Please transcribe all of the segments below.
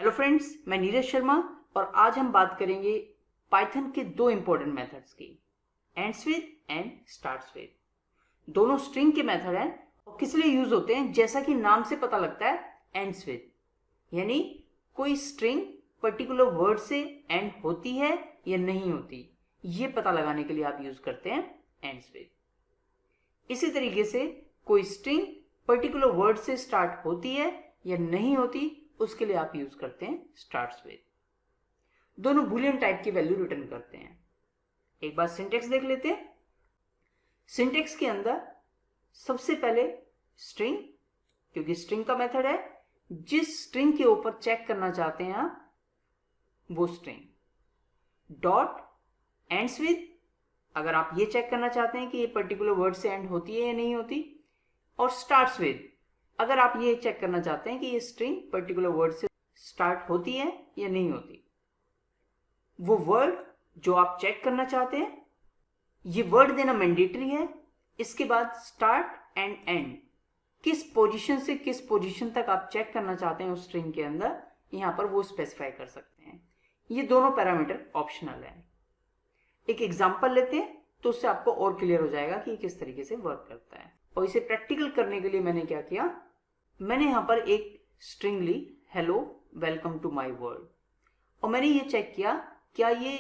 Hello friends, मैं नीरज शर्मा और आज हम बात करेंगे पाइथन के दो इंपॉर्टेंट मेथड्स की, ends with and starts with. दोनों स्ट्रिंग के मेथड हैं और किस लिए यूज होते हैं, जैसा कि नाम से पता लगता है, एंड्स विद, यानी कोई स्ट्रिंग पर्टिकुलर वर्ड से एंड होती है या नहीं होती, ये पता लगाने के लिए आप यूज करते हैं एंड्स विद। इसी तरीके से कोई स्ट्रिंग पर्टिकुलर वर्ड से स्टार्ट होती है या नहीं होती, उसके लिए आप यूज करते हैं स्टार्ट्स विद। दोनों बूलियन टाइप की वैल्यू रिटर्न करते हैं। एक बार सिंटेक्स देख लेते हैं। सिंटेक्स के अंदर सबसे पहले स्ट्रिंग, क्योंकि स्ट्रिंग का मेथड है, जिस स्ट्रिंग के ऊपर चेक करना चाहते हैं आप वो स्ट्रिंग, डॉट एंड्स विद, अगर आप ये चेक करना चाहते हैं कि ये पर्टिकुलर वर्ड से एंड होती है या नहीं होती, और स्टार्ट्स विद, अगर आप ये चेक करना चाहते हैं कि ये स्ट्रिंग पर्टिकुलर वर्ड से स्टार्ट होती है या नहीं होती। वो वर्ड जो आप चेक करना चाहते हैं, ये वर्ड देना मैंडेटरी है। इसके बाद स्टार्ट एंड एंड, किस पोजीशन से किस पोजीशन तक आप चेक करना चाहते हैं उस स्ट्रिंग के अंदर, यहां पर वो स्पेसिफाई कर सकते हैं। ये दोनों पैरामीटर ऑप्शनल है। एक एग्जांपल लेते हैं तो उससे आपको और क्लियर हो जाएगा कि किस तरीके से वर्क करता है। और इसे प्रैक्टिकल करने के लिए मैंने क्या किया, मैंने यहां पर एक स्ट्रिंग ली, hello welcome to my world, और मैंने ये चेक किया क्या ये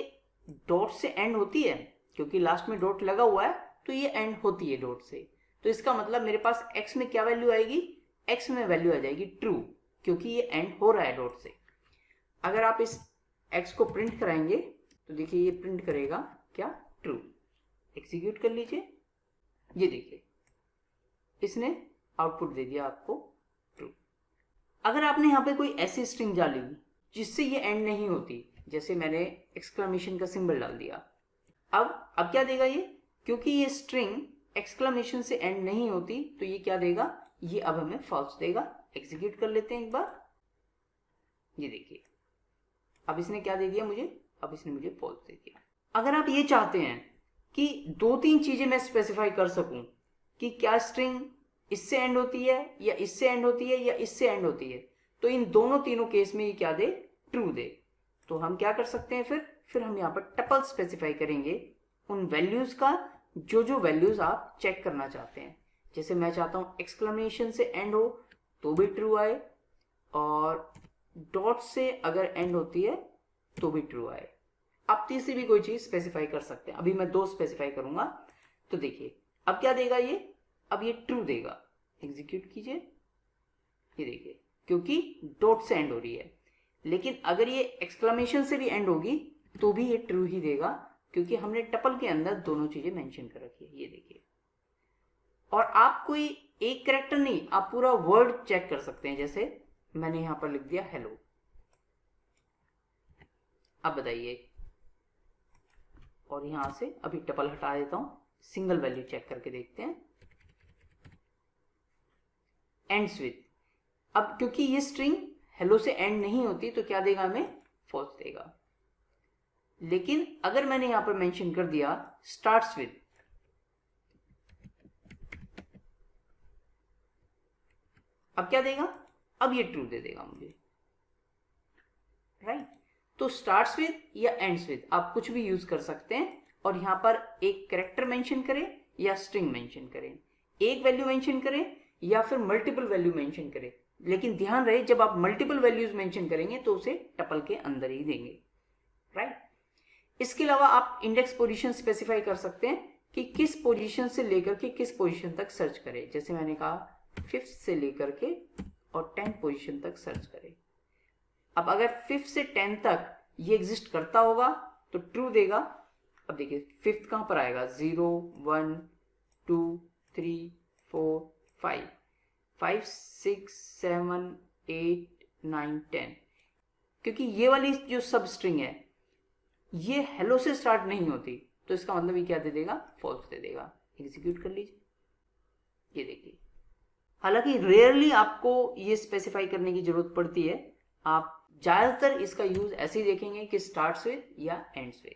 डॉट से एंड होती है, क्योंकि लास्ट में डॉट लगा हुआ है तो ये एंड होती है डॉट से। तो इसका मतलब मेरे पास x में क्या वैल्यू आएगी, x में वैल्यू आ जाएगी ट्रू, क्योंकि ये एंड हो रहा है डॉट से। अगर आप इस x को प्रिंट कराएंगे तो देखिए ये प्रिंट करेगा क्या, ट्रू। एग्जीक्यूट कर लीजिए, ये देखिए इसने आउटपुट दे दिया आपको ट्रू। अगर आपने यहाँ पे कोई ऐसी स्ट्रिंग डाली जिससे ये एंड नहीं होती, जैसे मैंने एक्सक्लेमेशन का सिंबल डाल दिया, अब क्या देगा ये, क्योंकि ये स्ट्रिंग एक्सक्लेमेशन से एंड नहीं होती तो ये क्या देगा, ये अब हमें फॉल्स देगा। एग्जीक्यूट कर लेते हैं एक बार, ये देखिए अब इसने क्या दे दिया मुझे, अब इसने मुझे फॉल्स दे दिया। अगर आप ये चाहते हैं कि दो तीन चीजें मैं स्पेसिफाई कर सकूं कि क्या स्ट्रिंग इससे एंड होती है या इससे एंड होती है या इससे एंड होती है, तो इन दोनों तीनों केस में ये क्या दे, ट्रू दे। तो हम क्या कर सकते हैं, फिर हम यहाँ पर टपल स्पेसिफाई करेंगे उन वैल्यूज का जो वैल्यूज आप चेक करना चाहते हैं। जैसे मैं चाहता हूं एक्सक्लेमेशन से एंड हो तो भी ट्रू आए, और डॉट से अगर एंड होती है तो भी ट्रू आए। आप तीसरी भी कोई चीज स्पेसिफाई कर सकते हैं। अभी मैं दो स्पेसिफाई करूंगा, तो देखिए अब क्या देगा ये, अब ये ट्रू देगा। एग्जीक्यूट कीजिए, ये देखिए क्योंकि डॉट से एंड हो रही है। लेकिन अगर ये एक्सक्लेमेशन से भी एंड होगी तो भी ये ट्रू ही देगा, क्योंकि हमने टपल के अंदर दोनों चीजें मेंशन कर रखी है, ये देखिए। और आप कोई एक कैरेक्टर नहीं, आप पूरा वर्ड चेक कर सकते हैं। जैसे मैंने यहां पर लिख दिया हेलो, अब बताइए, और यहां से अभी टपल हटा देता हूं, सिंगल वैल्यू चेक करके देखते हैं, एंड्स विद। अब क्योंकि ये स्ट्रिंग हेलो से एंड नहीं होती तो क्या देगा, हमें फॉल्स देगा। लेकिन अगर मैंने यहां पर मेंशन कर दिया स्टार्ट्स विद, अब क्या देगा, अब ये ट्रू दे देगा मुझे, राइट। तो स्टार्ट्स विद या एंड्स विद आप कुछ भी यूज कर सकते हैं, और यहां पर एक कैरेक्टर मेंशन करें या स्ट्रिंग मेंशन करें, एक वैल्यू मेंशन करें या फिर मल्टीपल वैल्यू मेंशन करें। लेकिन ध्यान रहे जब आप मल्टीपल वैल्यूज मेंशन करेंगे तो उसे टपल के अंदर ही देंगे, राइट। इसके अलावा आप इंडेक्स पोजीशन स्पेसिफाई कर सकते हैं कि किस पोजीशन से लेकर के किस पोजीशन तक सर्च करें। जैसे मैंने कहा 5th से लेकर के और 10th पोजीशन तक सर्च करें। अब अगर 5th से 10th तक ये एग्जिस्ट करता होगा तो ट्रू देगा। अब देखिए 5th कहां पर आएगा, 0 1 2 3 4 5 5 6 7 8 9 10, क्योंकि ये वाली जो सब स्ट्रिंग है ये हेलो से स्टार्ट नहीं होती, तो इसका मतलब ये क्या दे देगा, फॉल्स दे देगा। एग्जीक्यूट कर लीजिए, ये देखिए। हालांकि रेयरली आपको ये स्पेसिफाई करने की जरूरत पड़ती है, आप ज्यादातर इसका यूज ऐसे ही देखेंगे कि स्टार्ट्स विद या एंड्स विद।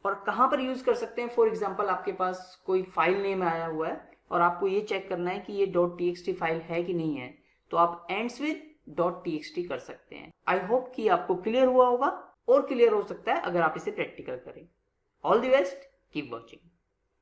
और कहां पर यूज कर सकते हैं, फॉर एग्जांपल आपके पास कोई फाइल नेम आया हुआ है और आपको ये चेक करना है कि ये .txt फाइल है कि नहीं है, तो आप एंड्स विद .txt कर सकते हैं। आई होप कि आपको क्लियर हुआ होगा और क्लियर हो सकता है अगर आप इसे प्रैक्टिकल करें। All the best, keep watching.